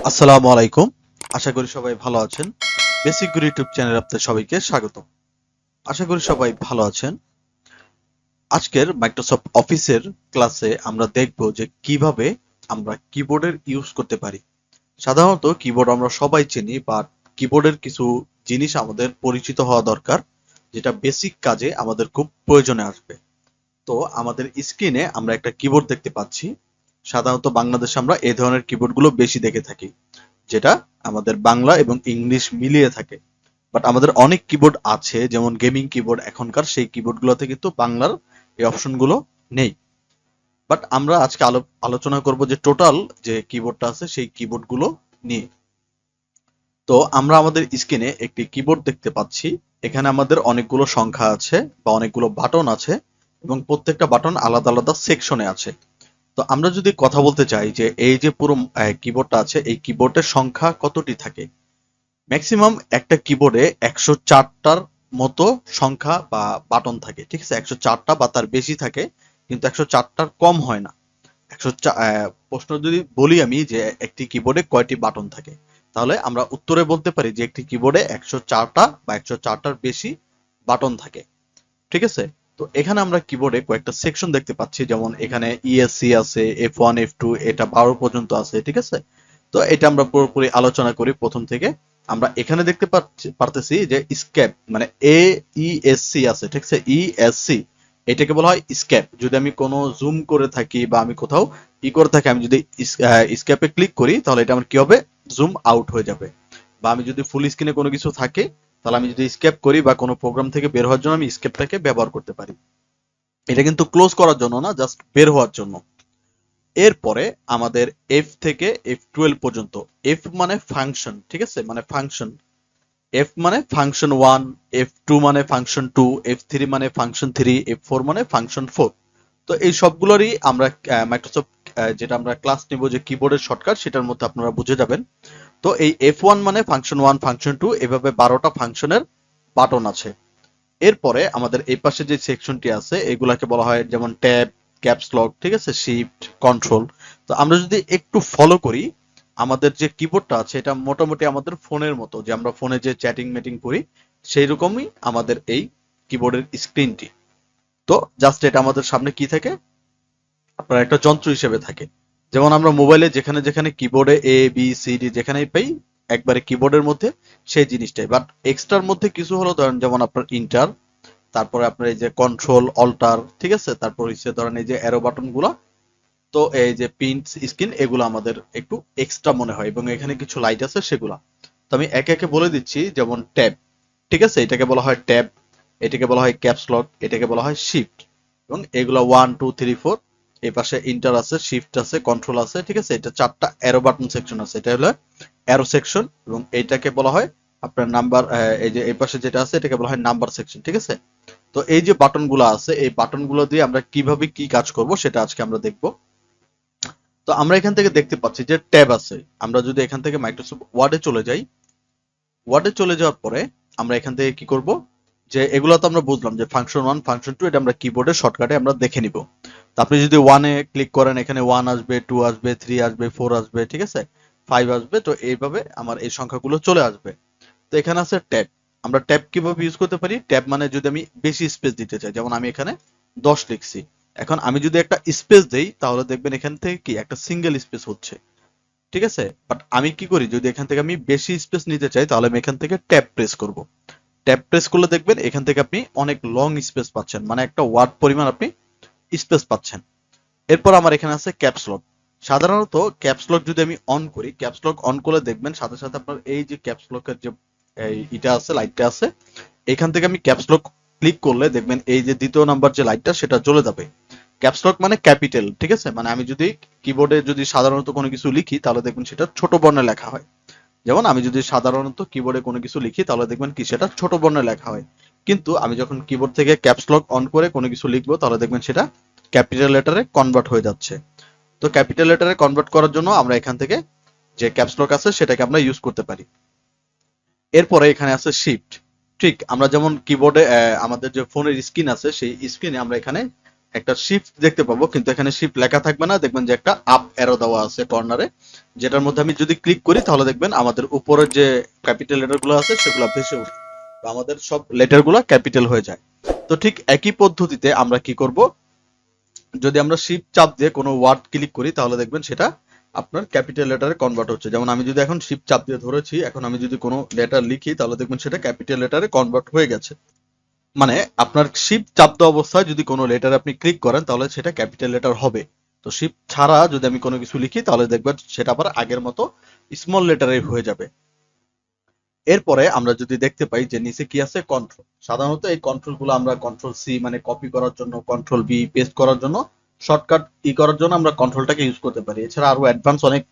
আসসালামু আলাইকুম। আশা করি সবাই ভালো আছেন। বেসিক গুরু ইউটিউব চ্যানেলে আপনাদের সবাইকে স্বাগত। আশা করি সবাই ভালো আছেন। আজকের মাইক্রোসফট অফিসের ক্লাসে আমরা দেখব যে কিভাবে আমরা কিবোর্ডের ইউজ করতে পারি। সাধারণত কিবোর্ড আমরা সবাই চিনি, বাট কিবোর্ডের কিছু জিনিস আমাদের পরিচিত হওয়া দরকার, যেটা বেসিক কাজে আমাদের খুব প্রয়োজনে আসবে। তো আমাদের স্ক্রিনে আমরা একটা কিবোর্ড দেখতে পাচ্ছি। সাধারণত বাংলাদেশে আমরা এই ধরনের কিবোর্ডগুলো বেশি দেখে থাকি, যেটা আমাদের বাংলা এবং ইংলিশ মিলিয়ে থাকে। বাট আমাদের অনেক কিবোর্ড আছে, যেমন গেমিং কিবোর্ড এখনকার, সেই কিবোর্ডগুলোতে কিন্তু বাংলার এই অপশনগুলো নেই। বাট আমরা আজকে আলোচনা করব যে টোটাল যে কিবোর্ডটা আছে সেই কিবোর্ডগুলো নিয়ে। তো আমরা আমাদের স্ক্রিনে একটি কিবোর্ড দেখতে পাচ্ছি। এখানে আমাদের অনেকগুলো সংখ্যা আছে বা অনেকগুলো বাটন আছে, এবং প্রত্যেকটা বাটন আলাদা আলাদা সেকশনে আছে। তো আমরা যদি কথা বলতে চাই যে এই যে পুরো কিবোর্ডটা আছে, এই কিবোর্ডের সংখ্যা কতটি থাকে, ম্যাক্সিমাম একটা কিবোর্ডে 104টার মতো সংখ্যা বা বাটন থাকে। ঠিক আছে, 104টা বা তার বেশি থাকে, কিন্তু 104টার কম হয় না। 104 প্রশ্ন যদি বলি আমি যে একটি কিবোর্ডে কয়টি বাটন থাকে, তাহলে আমরা উত্তরে বলতে পারি যে একটি কিবোর্ডে 104টা বা 104টার বেশি বাটন থাকে। ঠিক আছে, তো এখানে আমরা কিবোর্ডে কয়েকটা সেকশন দেখতে পাচ্ছি, যেমন এখানে ইএসসি আছে, F1 F2, এটা 12 পর্যন্ত আছে। ঠিক আছে, তো এটা আমরা পুরোপুরি আলোচনা করি প্রথম থেকে। আমরা এখানে দেখতে পারতেছি যে স্কেপ মানে AESC আছে। ঠিক আছে, ESC এটাকে বলা হয় স্কেপ। যদি আমি কোনো জুম করে থাকি বা আমি কোথাও করে থাকি, আমি যদি স্কেপে ক্লিক করি, তাহলে এটা আমার কি হবে, জুম আউট হয়ে যাবে। বা আমি যদি ফুল স্ক্রিনে কোনো কিছু থাকে, তাহলে আমি যদি স্কেপ করি বা কোনো প্রোগ্রাম থেকে বের হওয়ার জন্য আমি স্কেপটাকে ব্যবহার করতে পারি। এটা কিন্তু ক্লোজ করার জন্য না, জাস্ট বের হওয়ার জন্য। এরপরে আমাদের এফ থেকে F12 পর্যন্ত। এফ মানে ফাংশন, ঠিক আছে, মানে ফাংশন। এফ মানে ফাংশন 1, F2 মানে ফাংশন 2, F3 মানে ফাংশন 3, F4 মানে ফাংশন 4। তো এই সবগুলোরই আমরা মাইক্রোসফট যেটা আমরা ক্লাস নিব যে কিবোর্ডের শর্টকাট, সেটার মধ্যে আপনারা বুঝে যাবেন। তো এই F1 মানে ফাংশন 1, ফাংশন 2, এভাবে 12টা ফাংশনের বাটন আছে। এরপরে আমাদের এই পাশে যে সেকশনটি আছে, এগুলাকে বলা হয় যেমন ট্যাব, ক্যাপস লক, ঠিক আছে, শিফট, কন্ট্রোল। তো আমরা যদি একটু ফলো করি, আমাদের যে কিবোর্ডটা আছে এটা মোটামুটি আমাদের ফোনের মতো, যে আমরা ফোনে যে চ্যাটিং মেটিং করি সেই রকমই আমাদের এই কিবোর্ডের স্ক্রিনটি। তো জাস্ট এটা আমাদের সামনে কি থাকে, আপনার একটা যন্ত্র হিসেবে থাকে। যেমন আমরা মোবাইলে যেখানে যেখানে কিবোর্ডে ABCD যেখানেই পাই, একবারে কিবোর্ডের মধ্যে সেই জিনিসটাই। বাট এক্সট্রার মধ্যে কিছু হলো, ধরেন যেমন আপনার ইন্টার, তারপরে আপনার এই যে কন্ট্রোল অল্টার, ঠিক আছে, তারপর হচ্ছে ধরেন এই যে অ্যারো বাটন গুলা, তো এই যে প্রিন্ট স্ক্রিন, এগুলো আমাদের একটু এক্সট্রা মনে হয়, এবং এখানে কিছু লাইট আছে সেগুলা। তো আমি একে একে বলে দিচ্ছি। যেমন ট্যাব, ঠিক আছে, এটাকে বলা হয় ট্যাব, এটাকে বলা হয় ক্যাপস লক, এটাকে বলা হয় শিফট, এবং এগুলো 1 2 3 4। এই পাশে ইন্টার আছে, শিফট আছে, কন্ট্রোল আছে। ঠিক আছে, এটা 4টা অ্যারো বাটন সেকশন আছে, এটা হলো অ্যারো সেকশন, এবং এইটাকে বলা হয় আপনার নাম্বার। এই যে এই পাশে যেটা আছে এটাকে বলা হয় নাম্বার সেকশন। ঠিক আছে, তো এই যে বাটনগুলো আছে, এই বাটনগুলো দিয়ে আমরা কিভাবে কি কাজ করব সেটা আজকে আমরা দেখব। তো আমরা এখান থেকে দেখতে পাচ্ছি যে ট্যাব আছে। আমরা যদি এখান থেকে মাইক্রোসফট ওয়ার্ডে চলে যাই, ওয়ার্ডে চলে যাওয়ার পরে আমরা এখান থেকে কি করব, যে এগুলো তো আমরা বুঝলাম যে ফাংশন 1, ফাংশন 2, এটা আমরা কিবোর্ডের শর্টকাটে আমরা দেখে নিব। তো আপনি যদি 1-এ ক্লিক করেন, এখানে 1 আসবে, 2 আসবে, 3 আসবে, 4 আসবে, ঠিক আছে, 5 আসবে। তো এইভাবে আমার এই সংখ্যাগুলো চলে আসবে। তো এখানে আছে ট্যাব। আমরা ট্যাব কিভাবে ইউজ করতে পারি, ট্যাব মানে যদি আমি বেশি স্পেস দিতে চাই, যেমন আমি এখানে 10 লিখছি, এখন আমি যদি একটা স্পেস দেই, তাহলে দেখবেন এখান থেকে কি একটা সিঙ্গেল স্পেস হচ্ছে। ঠিক আছে, বাট আমি কি করি, যদি এখান থেকে আমি বেশি স্পেস নিতে চাই, তাহলে আমি এখান থেকে ট্যাব প্রেস করব। ট্যাব প্রেস করলে দেখবেন এখান থেকে আপনি অনেক লং স্পেস পাচ্ছেন, মানে একটা ওয়ার্ড পরিমাণ আপনি স্পেস পাচ্ছেন। এরপর আমার এখানে আছে ক্যাপস লক। সাধারণত ক্যাপস লক যদি আমি অন করি, ক্যাপস লক অন করলে দেখবেন সাথে সাথে আপনার এই যে ক্যাপস লকের যে এটা আছে, লাইটটা আছে, এখান থেকে আমি ক্যাপস লক ক্লিক করলে দেখবেন এই যে দ্বিতীয় নাম্বার যে লাইটটা সেটা জ্বলে যাবে। ক্যাপস লক মানে ক্যাপিটাল, ঠিক আছে, মানে আমি যদি কিবোর্ডে যদি সাধারণত কোনো কিছু লিখি, তাহলে দেখবেন সেটা ছোট বর্ণে লেখা হয়। যেমন আমি যদি সাধারণত কিবোর্ডে কোনো কিছু লিখি, তাহলে দেখবেন কি সেটা ছোট বর্ণে লেখা হয়। কিন্তু আমি যখন কিবোর্ড থেকে ক্যাপস লক অন করে কোনো কিছু লিখবো, তাহলে দেখবেন সেটা ক্যাপিটাল লেটারে কনভার্ট হয়ে যাচ্ছে। তো ক্যাপিটাল লেটারে কনভার্ট করার জন্য আমরা এখান থেকে যে ক্যাপস লক আছে সেটাকে আমরা ইউজ করতে পারি। এরপরে এখানে আছে শিফট। ঠিক আমরা যেমন কিবোর্ডে আমাদের যে ফোনের স্ক্রিন আছে, সেই স্ক্রিনে আমরা এখানে একটা শিফট দেখতে পাবো, কিন্তু এখানে শিফট লেখা থাকবে না, দেখবেন যে একটা আপ অ্যারো দেওয়া আছে কর্নারে, যেটার মধ্যে আমি যদি ক্লিক করি তাহলে দেখবেন আমাদের উপরের যে ক্যাপিটাল লেটার গুলো আছে সেগুলো ভেসে উঠে, বা আমাদের সব লেটার গুলো ক্যাপিটাল হয়ে যায়। তো ঠিক একই পদ্ধতিতে আমরা কি করব, যদি আমরা শিফট চাপ দিয়ে কোনো ওয়ার্ড ক্লিক করি তাহলে দেখবেন সেটা আপনার ক্যাপিটাল লেটারে কনভার্ট হচ্ছে। যেমন আমি যদি এখন শিফট চাপ দিয়ে ধরেছি, এখন আমি যদি কোনো লেটার লিখি তাহলে দেখবেন সেটা ক্যাপিটাল লেটারে কনভার্ট হয়ে গেছে। মানে আপনার শিফট চাপ দেওয়া অবস্থায় যদি কোনো লেটার আপনি ক্লিক করেন তাহলে সেটা ক্যাপিটাল লেটার হবে। তো শিফট ছাড়া যদি আমি কোনো কিছু লিখি তাহলে দেখবেন সেটা আবার আগের মতো স্মল লেটারে হয়ে যাবে। এরপরে আমরা যদি দেখতে পাই যে নিচে কি আছে, কন্ট্রোল। সাধারণত এই কন্ট্রোল গুলো আমরা কন্ট্রোল সি মানে কপি করার জন্য, কন্ট্রোল বি পেস্ট করার জন্য, শর্টকাট করার জন্য আমরা কন্ট্রোলটাকে ইউজ করতে পারি। এছাড়া আরো অ্যাডভান্স অনেক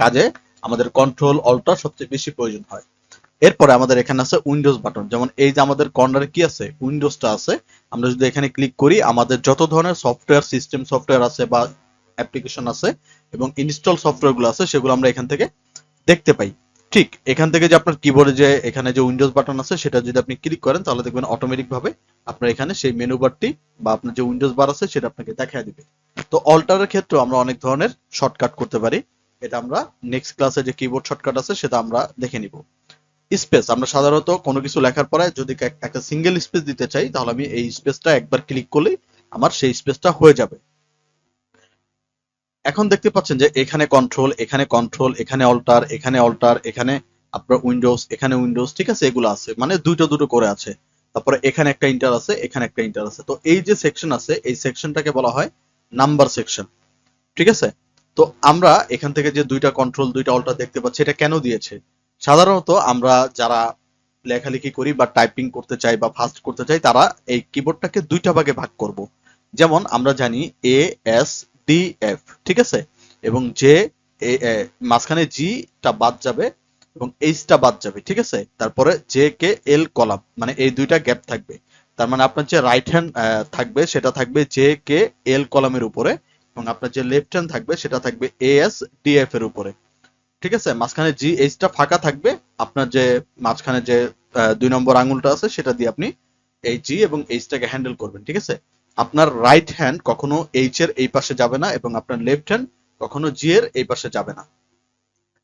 কাজে আমাদের কন্ট্রোল অল্টটা সবচেয়ে বেশি প্রয়োজন হয়। এরপরে আমাদের এখানে আছে উইন্ডোজ বাটন। যেমন এই যে আমাদের কর্নারে কি আছে, উইন্ডোজটা আছে। আমরা যদি এখানে ক্লিক করি আমাদের যত ধরনের সফটওয়্যার, সিস্টেম সফটওয়্যার আছে বা অ্যাপ্লিকেশন আছে এবং ইনস্টল সফটওয়্যার গুলো আছে সেগুলো আমরা এখান থেকে দেখতে পাই। ঠিক এখান থেকে যে আপনার কিবোর্ডে যে এখানে যে উইন্ডোজ বাটন আছে সেটা যদি আপনি ক্লিক করেন তাহলে দেখবেন অটোমেটিক ভাবে আপনার এখানে সেই মেনু বারটি বা আপনার যে উইন্ডোজ বার আছে সেটা আপনাকে দেখায় দিবে। তো অল্টারের ক্ষেত্রে আমরা অনেক ধরনের শর্টকাট করতে পারি। এটা আমরা নেক্সট ক্লাসে যে কিবোর্ড শর্টকাট আছে সেটা আমরা দেখে নিব। স্পেস, আমরা সাধারণত কোনো কিছু লেখার পরে যদি একটা সিঙ্গেল স্পেস দিতে চাই তাহলে আমি এই স্পেসটা একবার ক্লিক করলেই আমার সেই স্পেসটা হয়ে যাবে। এখন দেখতে পাচ্ছেন যে এখানে কন্ট্রোল, এখানে কন্ট্রোল, এখানে অল্টার, এখানে অল্টার, এখানে আপনার উইন্ডোজ, এখানে উইন্ডোজ, ঠিক আছে, এগুলো আছে মানে দুটো দুটো করে আছে। তারপরে এখানে একটা ইন্টার আছে, এখানে একটা ইন্টার আছে। তো এই যে সেকশন আছে এই সেকশনটাকে বলা হয় নাম্বার সেকশন, ঠিক আছে। তো আমরা এখান থেকে যে দুইটা কন্ট্রোল দুইটা অল্টার দেখতে পাচ্ছি এটা কেন দিয়েছে, সাধারণত আমরা যারা লেখালেখি করি বা টাইপিং করতে চাই বা ফাস্ট করতে চাই তারা এই কিবোর্ডটাকে দুইটা ভাগে ভাগ করব। যেমন আমরা জানি এ এস ডি এফ, ঠিক আছে, এবং যে মাঝখানে জি টা বাদ যাবে এবং এইচ টা বাদ যাবে, ঠিক আছে। তারপরে জে কে এল কলাম মানে এই দুইটা গ্যাপ থাকবে। তার মানে আপনার যে রাইট হ্যান্ড থাকবে সেটা থাকবে জে কে এল কলামের উপরে, এবং আপনার যে লেফট হ্যান্ড থাকবে সেটা থাকবে এ এস ডি এফ এর উপরে, ঠিক আছে। মাঝখানে জি এইচটা ফাঁকা থাকবে, আপনার যে মাঝখানে যে 2 নম্বর আঙুলটা আছে সেটা দিয়ে আপনি এই জি এবং এইচটাকে হ্যান্ডেল করবেন, ঠিক আছে। আপনার রাইট হ্যান্ড কখনো এইচ এর এই পাশে যাবে না এবং আপনার লেফট হ্যান্ড কখনো জি এর এই পাশে যাবে না।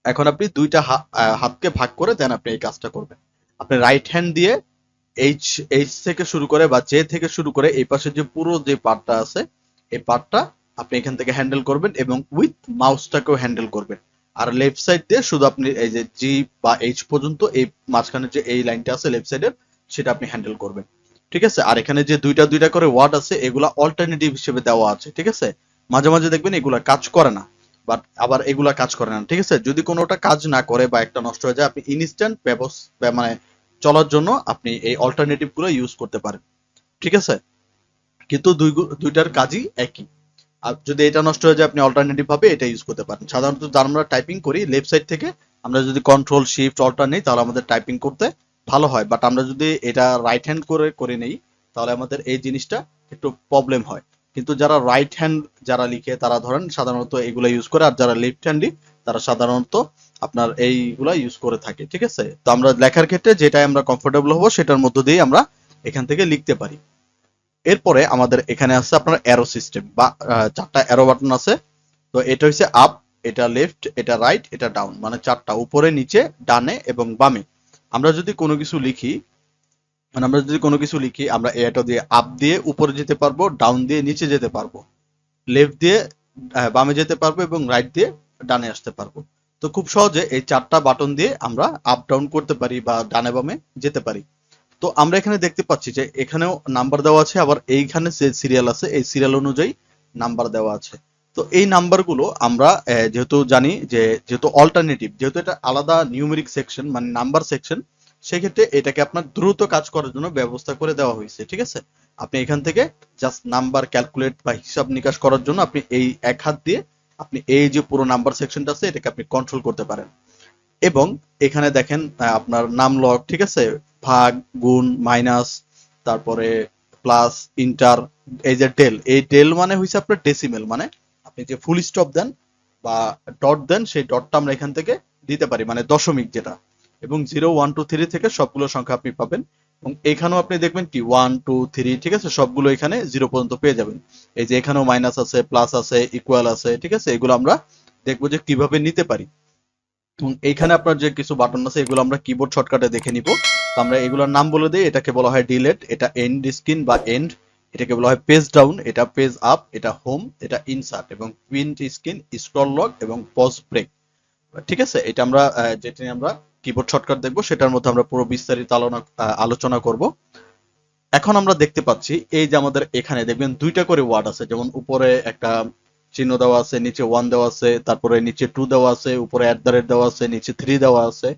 এখন আপনি দুইটা হাতকে ভাগ করে দেন আপনি এই কাজটা করবেন। আপনি রাইট হ্যান্ড দিয়ে এইচ এইচ থেকে শুরু করে বা জে থেকে শুরু করে এই পাশে যে পুরো যে পার্টটা আছে এই পার্টটা আপনি এখান থেকে হ্যান্ডেল করবেন এবং উইথ মাউসটাকেও হ্যান্ডেল করবেন। আর লেফট সাইড দিয়ে শুধু আপনি এই যে জি বা এইচ পর্যন্ত এই মাঝখানে যে এই লাইনটা আছে লেফট সাইডের সেটা আপনি হ্যান্ডেল করবেন, ঠিক আছে। আর এখানে যে দুইটা দুইটা করে ওয়ার্ড আছে এগুলা অল্টারনেটিভ হিসেবে দেওয়া আছে, ঠিক আছে। মাঝে মাঝে দেখবেন এগুলা কাজ করে না, বাট আবার এগুলা কাজ করে না, ঠিক আছে। যদি কোনোটা কাজ না করে বা একটা নষ্ট হয়ে যায় আপনি ইনস্ট্যান্ট মানে চলার জন্য আপনি এই অল্টারনেটিভ গুলো ইউজ করতে পারেন, ঠিক আছে। কিন্তু দুইটার কাজই একই। আর যদি এটা নষ্ট হয়ে যায় আপনি অল্টারনেটিভ ভাবে এটা ইউজ করতে পারেন। সাধারণত যারা আমরা টাইপিং করি লেফট সাইড থেকে আমরা যদি কন্ট্রোল শিফট অল্টার নেই তাহলে আমাদের টাইপিং করতে ভালো হয়, বাট আমরা যদি এটা রাইট হ্যান্ড করে করে নেই তাহলে আমাদের এই জিনিসটা একটু প্রবলেম হয়। কিন্তু যারা রাইট হ্যান্ড যারা লিখে তারা ধরেন সাধারণত এইগুলা ইউজ করে, আর যারা লেফট হ্যান্ডি তারা সাধারণত আপনার এইগুলা ইউজ করে থাকে, ঠিক আছে। তো আমরা লেখার ক্ষেত্রে যেটাই আমরা কমফোর্টেবল হবো সেটার মধ্য দিয়ে আমরা এখান থেকে লিখতে পারি। এরপরে আমাদের এখানে আছে আপনার অ্যারো সিস্টেম বা চারটা অ্যারো বাটন আছে। তো এটা হচ্ছে আপ, এটা লেফট, এটা রাইট, এটা ডাউন, মানে চারটা, উপরে নিচে ডানে এবং বামে। আমরা যদি কোনো কিছু লিখি আমরা এটা দিয়ে আপ দিয়ে উপরে যেতে পারবো, ডাউন দিয়ে নিচে যেতে পারবো, লেফট দিয়ে বামে যেতে পারবো এবং রাইট দিয়ে ডানে আসতে পারবো। তো খুব সহজে এই চারটা বাটন দিয়ে আমরা আপ ডাউন করতে পারি বা ডানে বামে যেতে পারি। তো আমরা এখানে দেখতে পাচ্ছি যে এখানেও নাম্বার দেওয়া আছে, আবার এইখানে যে সিরিয়াল আছে এই সিরিয়াল অনুযায়ী নাম্বার দেওয়া আছে। তো এই নাম্বারগুলো আমরা যেহেতু জানি যে যেহেতু অল্টারনেটিভ, যেহেতু এটা আলাদা নিউমেরিক সেকশন মানে নাম্বার সেকশন, সেক্ষেত্রে এটাকে আপনার দ্রুত কাজ করার জন্য ব্যবস্থা করে দেওয়া হয়েছে, ঠিক আছে। আপনি এখান থেকে জাস্ট নাম্বার ক্যালকুলেট বা হিসাব নিকাশ করার জন্য আপনি এই এক হাত দিয়ে আপনি এই যে পুরো নাম্বার সেকশনটা আছে এটাকে আপনি কন্ট্রোল করতে পারেন। এবং এখানে দেখেন আপনার নাম লগ, ঠিক আছে, ভাগ, গুণ, মাইনাস, তারপরে প্লাস, ইন্টার, এই যে ডেল, এই ডেল মানে হইছে আপনার ডেসিমেল, মানে আপনি যে ফুল স্টপ দেন বা ডট দেন সেই ডটটা আমরা এখান থেকে দিতে পারি, মানে দশমিক যেটা। এবং 0 1 2 3 থেকে সবগুলো সংখ্যা আপনি পাবেন। এবং এখানেও আপনি দেখবেন কি 1 2 3, ঠিক আছে, সবগুলো এখানে 0 পর্যন্ত পেয়ে যাবেন। এই যে এখানেও মাইনাস আছে, প্লাস আছে, ইকুয়াল আছে, ঠিক আছে, এগুলো আমরা দেখবো যে কিভাবে নিতে পারি। এবং এইখানে আপনার যে কিছু বাটন আছে এগুলো আমরা কিবোর্ড শর্টকাটে দেখে নিব। তো আমরা এগুলোর নাম বলে দিই। এটাকে বলা হয় ডিলেট, এটা এন্ড স্ক্রিন বা এন্ড, এটাকে বলা হয় পেজ ডাউন, এটা পেজ আপ, এটা হোম, এটা ইনসার্ট, এবং প্রিন্ট স্ক্রিন, স্ক্রল লক এবং পজ ব্রেক। ঠিক আছে, এটা আমরা যেটা নিয়ে আমরা কিবোর্ড শর্টকাট দেখবো সেটার মধ্যে আমরা পুরো বিস্তারিত আলোচনা করব। এখন আমরা দেখতে পাচ্ছি এই যে আমাদের এখানে দেখবেন দুইটা করে ওয়ার্ড আছে, যেমন উপরে একটা চিহ্ন দেওয়া আছে, নিচে 1 দেওয়া আছে, তারপরে নিচে 2 দেওয়া আছে, উপরে @ দেওয়া আছে, নিচে 3 দেওয়া আছে,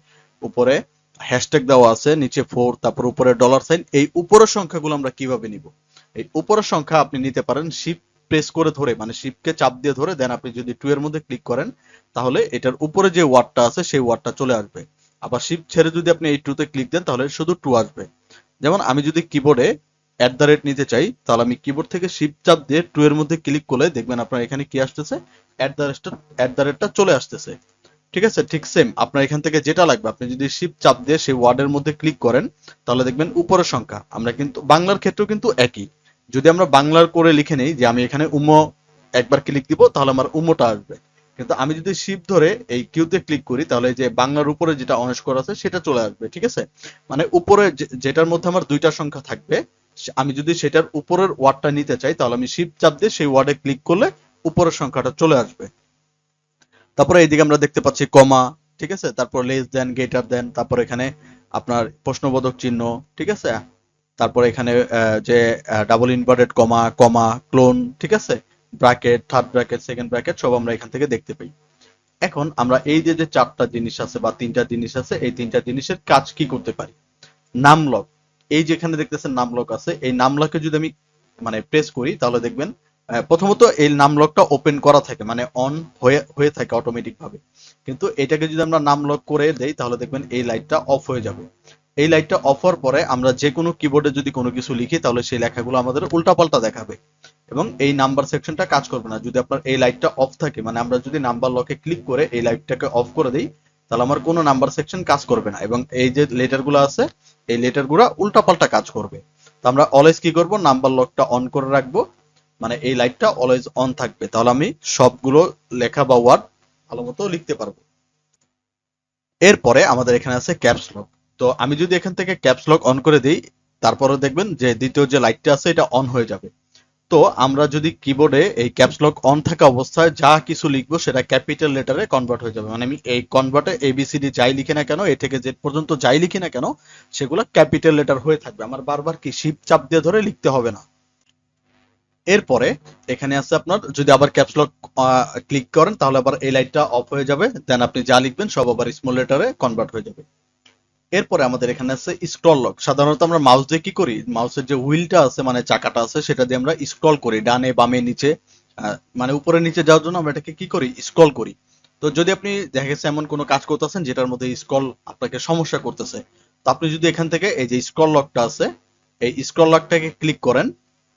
উপরে হ্যাশট্যাগ দেওয়া আছে, নিচে 4, তারপর উপরে $সাইন। এই উপরের সংখ্যাগুলো আমরা কিভাবে নিব? এই উপরের সংখ্যা আপনি নিতে পারেন শিফট প্রেস করে ধরে, মানে শিফটকে চাপ দিয়ে ধরে দেন আপনি যদি 2 এর মধ্যে ক্লিক করেন তাহলে এটার উপরে যে ওয়ার্ডটা আছে সেই ওয়ার্ডটা চলে আসবে। আবার শিফট ছেড়ে যদি আপনি এই 2 তে ক্লিক দেন তাহলে শুধু 2 আসবে। যেমন আমি যদি কিবোর্ডে নিতে চাই তাহলে আমি কিবোর্ড থেকে শিফট চাপ দিয়ে 2 এর মধ্যে ক্লিক করলে দেখবেন আপনার এখানে কি আসতেছে, টা চলে আসতেছে। ঠিক আছে, ঠিক সেম আপনার এখান থেকে যেটা লাগবে আপনি যদি শিফট চাপ দিয়ে সেই ওয়ার্ডের মধ্যে ক্লিক করেন তাহলে দেখবেন উপরের সংখ্যা, আমরা কিন্তু বাংলার ক্ষেত্রেও কিন্তু একই। যদি আমরা বাংলার করে লিখে নেই যে আমি এখানে উমো একবার ক্লিক দিব তাহলে আমার উমোটা আসবে, কিন্তু আমি যদি শিফট ধরে এই কিউতে ক্লিক করি তাহলে যে বাংলার উপরে যেটা অনস্কোর আছে সেটা চলে আসবে। ঠিক আছে, মানে উপরে যেটার মধ্যে আমার দুইটা সংখ্যা থাকবে, আমি যদি সেটার উপরের ওয়ার্ডটা নিতে চাই তাহলে আমি শিফট চাপ দিয়ে সেই ওয়ার্ডে ক্লিক করলে উপরের সংখ্যাটা চলে আসবে। তারপরে এইদিকে আমরা দেখতে পাচ্ছি কমা, ঠিক আছে, তারপর লেস দেন, গ্রেটার দেন, তারপর এখানে আপনার প্রশ্নবোধক চিহ্ন, ঠিক আছে, তারপর এখানে যে ডাবল ইনভার্টেড কমা, কমা, ক্লোন, ঠিক আছে, bracket, third bracket, second bracket সব আমরা এখান থেকে দেখতে পাই। এখন আমরা এই যে যে চারটা জিনিস আছে বা তিনটা জিনিস আছে এই তিনটা জিনিসের কাজ কি করতে পারি? নাম লক, এই যেখানে দেখতেছেন নাম লক আছে, এই নাম লকে যদি আমি মানে প্রেস করি তাহলে দেখবেন প্রথমত এই নাম লকটা ওপেন করা থাকে, মানে অন হয়ে হয়ে থাকে অটোমেটিক ভাবে। কিন্তু এটাকে যদি আমরা নাম লক করে দেই তাহলে দেখবেন এই লাইটটা অফ হয়ে যাবে। এই লাইটটা অফ হওয়ার পরে আমরা যে কোনো কিবোর্ডে যদি কোনো কিছু লিখি তাহলে সেই লেখাগুলো আমাদের উল্টাপাল্টা দেখাবে এবং এই নাম্বার সেকশনটা কাজ করবে না যদি আপনার এই লাইটটা অফ থাকে। মানে আমরা যদি নাম্বার লকে ক্লিক করে এই লাইটটাকে অফ করে দিই তাহলে আমার কোনো নাম্বার সেকশন কাজ করবে না এবং এই যে লেটারগুলো আছে এই লেটারগুলো উল্টাপাল্টা কাজ করবে। তো আমরা অলওয়েজ কি করব, নাম্বার লকটা অন করে রাখবো, মানে এই লাইটটা অলওয়েজ অন থাকবে, তাহলে আমি সবগুলো লেখা বা ওয়ার্ড ভালো মতো লিখতে পারবো। এরপরে আমাদের এখানে আছে ক্যাপস লক। তো আমি যদি এখান থেকে ক্যাপস লক অন করে দিই তারপরে দেখবেন যে দ্বিতীয় যে লাইটটা আছে এটা অন হয়ে যাবে। তো আমরা যদি কিবোর্ডে এই ক্যাপস লক অন থাকা অবস্থায় যা কিছু লিখবো সেটা ক্যাপিটাল লেটারে কনভার্ট হয়ে যাবে, মানে আমি এই কনভার্টে এবিসিডি যাই লিখি না কেন, এ থেকে জেড পর্যন্ত যাই লিখি না কেন সেগুলো ক্যাপিটাল লেটার হয়ে থাকবে, আমার বারবার কি শিফট চাপ দিয়ে ধরে লিখতে হবে না। এরপরে এখানে আছে আপনার যদি আবার ক্যাপস লক ক্লিক করেন তাহলে আবার এই লাইটটা অফ হয়ে যাবে, দেন আপনি যা লিখবেন সব আবার স্মল লেটারে কনভার্ট হয়ে যাবে। এরপরে আমাদের এখানে আছে স্ক্রল লক। সাধারণত আমরা মাউস দিয়ে কি করি, মাউসের যে হুইলটা আছে মানে চাকাটা আছে সেটা দিয়ে আমরা স্ক্রল করি ডানে বামে নিচে, মানে উপরে নিচে যাওয়ার জন্য আমরা এটাকে কি করি, স্ক্রল করি। তো যদি আপনি দেখা গেছে এমন কোনো কাজ করতেছেন যেটার মধ্যে স্ক্রল আপনাকে সমস্যা করতেছে, তো আপনি যদি এখান থেকে এই যে স্ক্রল লকটা আছে এই স্ক্রল লকটাকে ক্লিক করেন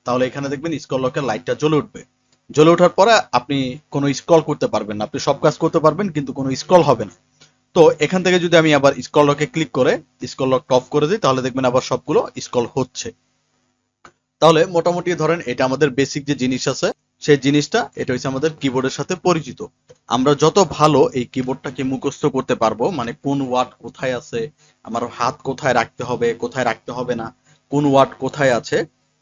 তাহলে এখানে দেখবেন স্ক্রল লকের লাইটটা জ্বলে উঠবে। জ্বলে ওঠার পরে আপনি কোনো স্ক্রল করতে পারবেন না, আপনি সব কাজ করতে পারবেন কিন্তু কোনো স্ক্রল হবে না। তো এখান থেকে যদি আমি আবার স্ক্রল লকে ক্লিক করে স্ক্রল লক অফ করে দিই তাহলে দেখবেন আবার সবগুলো স্ক্রল হচ্ছে। তাহলে মোটামুটি ধরেন এটা আমাদের বেসিক যে জিনিস আছে সেই জিনিসটা, এটা হচ্ছে আমাদের কিবোর্ডের সাথে পরিচিত। আমরা যত ভালো এই কিবোর্ডটাকে মুখস্থ করতে পারবো, মানে কোন ওয়ার্ড কোথায় আছে, আমার হাত কোথায় রাখতে হবে কোথায় রাখতে হবে না, কোন ওয়ার্ড কোথায় আছে,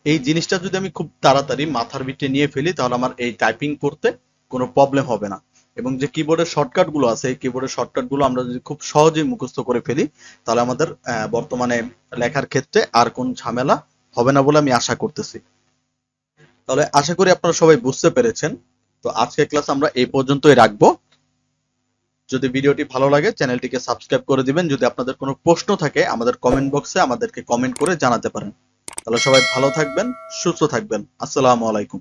এই জিনিসটা যদি আমি খুব তাড়াতাড়ি মাথার ভিতরে নিয়ে ফেলি তাহলে আমার এই টাইপিং করতে কোনো প্রবলেম হবে না। এবং যে কিবোর্ডের শর্টকাট গুলো আছে এই কিবোর্ডের শর্টকাট গুলো আমরা যদি খুব সহজেই মুখস্থ করে ফেলি তাহলে আমাদের বর্তমানে লেখার ক্ষেত্রে আর কোন ঝামেলা হবে না বলে আমি আশা করতেছি। তাহলে আশা করি আপনারা সবাই বুঝতে পেরেছেন। তো আজকের ক্লাস আমরা এই পর্যন্তই রাখবো। যদি ভিডিওটি ভালো লাগে চ্যানেলটিকে সাবস্ক্রাইব করে দিবেন। যদি আপনাদের কোনো প্রশ্ন থাকে আমাদের কমেন্ট বক্সে আমাদেরকে কমেন্ট করে জানাতে পারেন। তাহলে সবাই ভালো থাকবেন, সুস্থ থাকবেন। আসসালামু আলাইকুম।